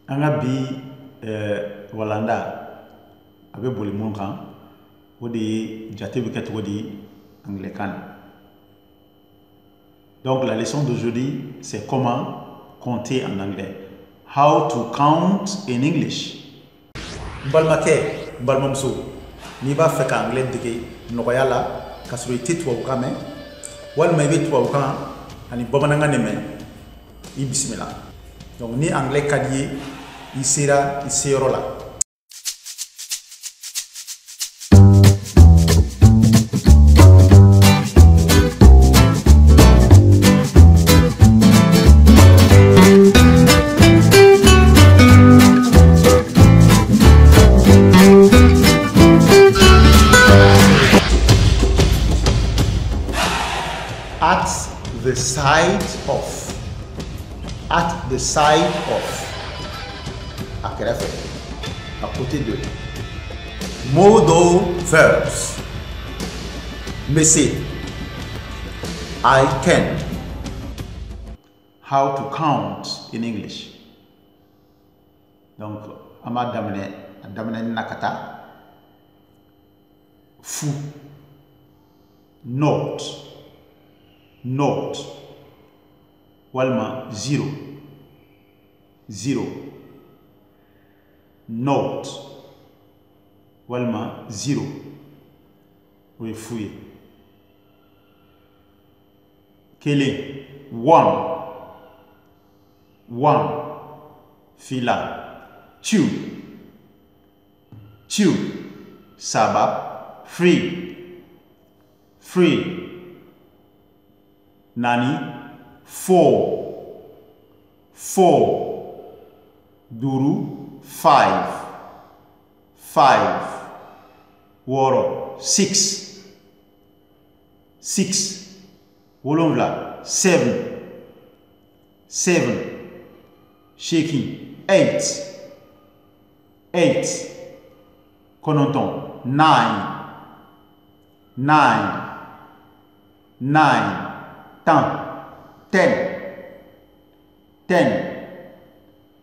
anga bi walanda abe boli mon kan wodi jate bi ket wodi anglais kan. Donc la leçon d'aujourd'hui c'est comment compter en anglais. How to count in English. Balmake balmamso ni ba fek anglais dege noya la kasro titwa ukame wal may betwa ukan ani bamananga neme i bismillah. Donc ni anglais kadier isira isero la. At the side of à côté de modal verbs. Mais c'est I can. How to count in English. Donc ama damne nakata fou note walma zero note walma zero we fouye kele one fila two sabab free nani four duru five woro six wolonvla seven shaking eight kononton nine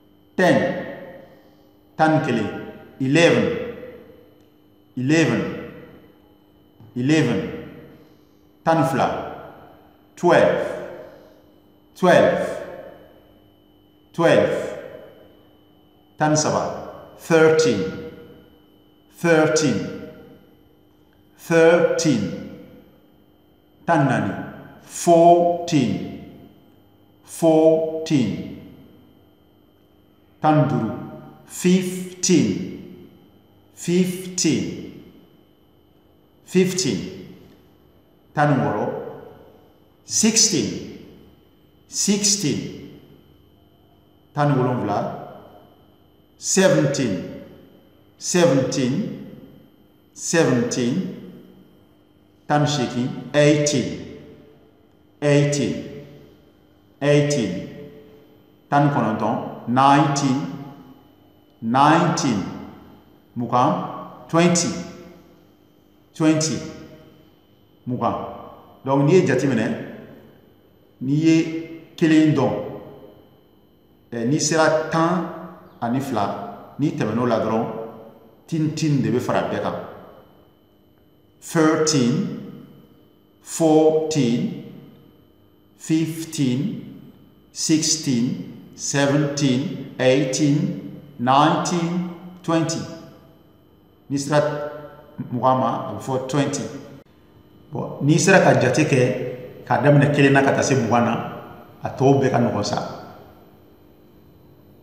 ten tan kele 11 tan fla 12 tan saba 13 tan nani 14 tan duru 15 tan woro 16 tan wolonvla 17 tan shaking 18 tan kononton 19 mukam 20 mukam. Donc ni jatimene ni kelen don ni sera tan ani fla ni temeno la dron tin de be fara beka 13 14 15 16 17 18 19 20 ni sera mugama for 20 bon ni sera ka jate ke ka damne kelena ka tase mugana atobe ka no sa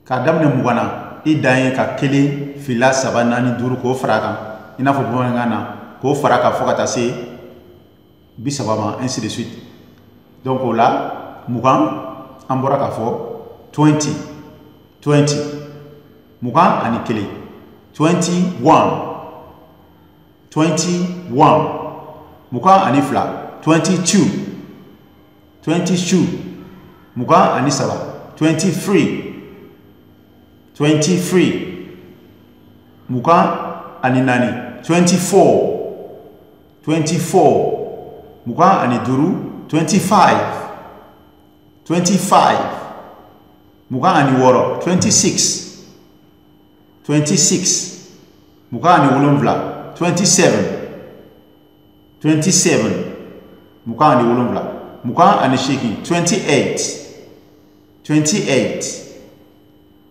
ka damne mugana idaye ka kele fila sabana ni duru ko fraka ina fo bon ngana ko fraka fo ka tase bisabama ainsi de suite. Donc là mugan ambora ka fo 20 mugan ani kele 21 mugan ani fla 22 mugan ani saba 23 mugan ani nani 24 mugan ani duru 25 mugan ani woro 26 26 muka ani wolonvla 27 muka ani wolonvla muka ani shaking 28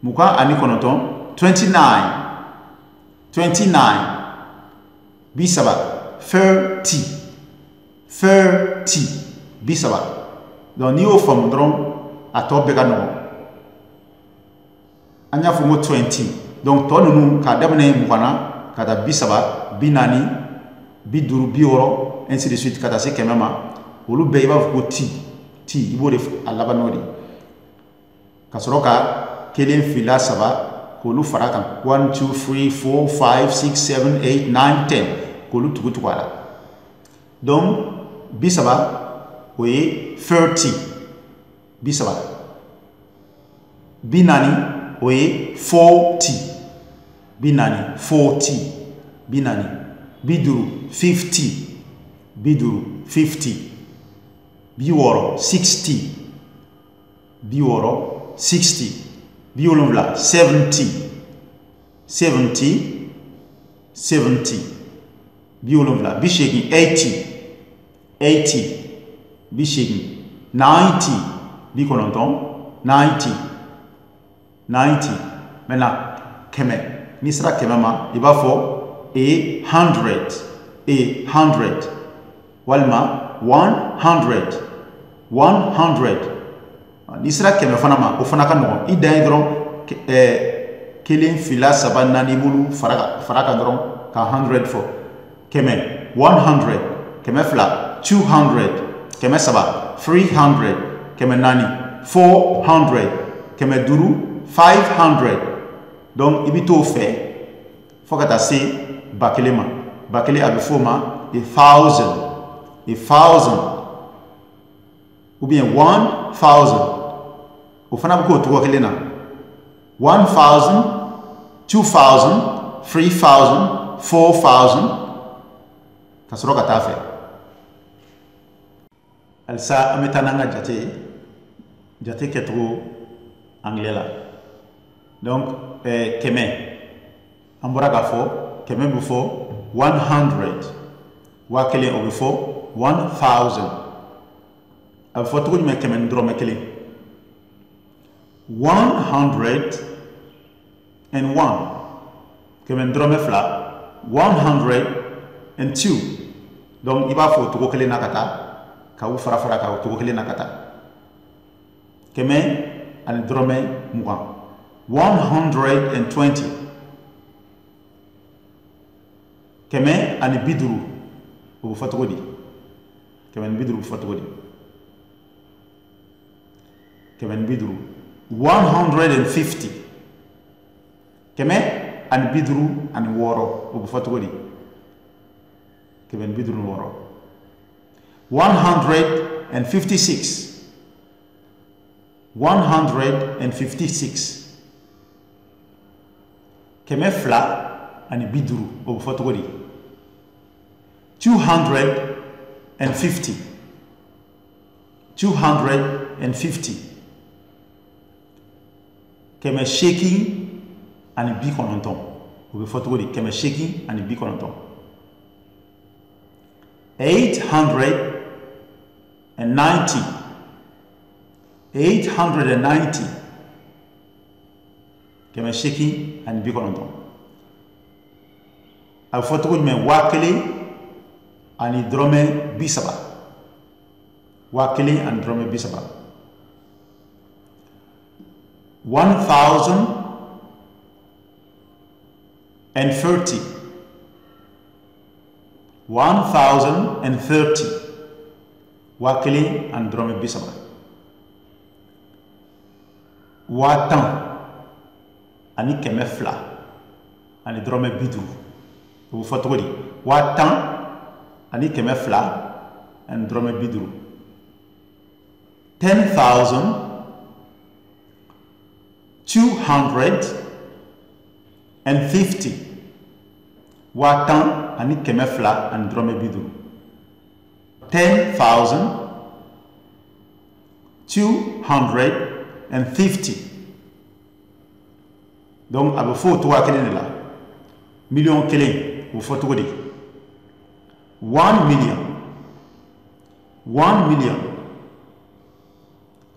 muka ani konoton 29 bisaba 30 bisaba donc ni o fam dron ato be ka no anya fumo 20 donc to nunu ka dabne mukana kata bisaba binani biduru bioro ainsi de suite kata se kemama olu be iba ko ti ibo de alaba nodi kasoroka kelen fila saba kolu faratan 1 2 3 4 5 6 7 8 9 10 kolu tugutu wala donc bisaba oye 30 bisaba binani oye 40 binani 40 binani biduru 50 biworo 60 biolonvla 70 biolonvla bishegi 80 bishegi 90 bikononton 90 maintenant keme nisra kemama iba fo 100 walma 100 nisra keme fanama o fanaka no idai dron kelen fila sabana ni bulu faraka dron ka 100 fo keme 100 keme fla 200 keme saba 300 keme nani 400 keme duru 500 donc ibito fait fokata se bakelema bakele abifoma 1000 ou bien 1000 au fana ko to kelena 1000 2000 3000 4000 kasoroka tafe alsa ametananga jate ketro anglais là donc keme ambora ka fo keme bufo 100 wa kele o bufo 1000 a fo to me keme ndro me kele 101 keme ndro me fla 102 donc iba fo to kele nakata ka u fara ka to kele nakata keme an drome mugan 120 keme ani biduru o fatogodi keme ani biduru fatogodi keme ani biduru 150 keme ani biduru ani woro o fatogodi keme ani biduru woro 156 keme fla ani biduru o fatogodi 250 keme shaking ani bi kononton o fatogodi keme shaking ani bi kononton 890 keme shaking ani bi kononton a fatogodi me wakele ani drome bisaba wakili and drome bisaba 1030 wakili and drome bisaba watan ani keme fla ani drome bidu o fatogodi watan ani keme fla and drome bidru 10,250 watan ani keme fla and drome bidru 10,250 donc a bɛ fɔ o togoya kelen de la miliyɔn kelen o fɔ cogo di 1 million 1 million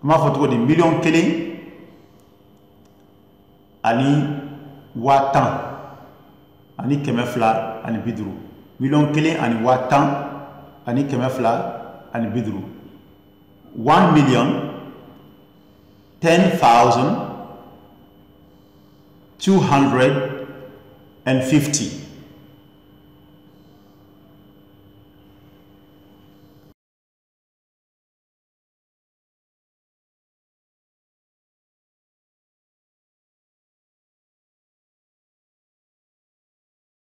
an b'a fɔ cogo di miliyɔn kelen ani 50,000 ani 200 ani 50 miliyɔn kelen ani 50,000 ani 200 ani 50 1 million 10,250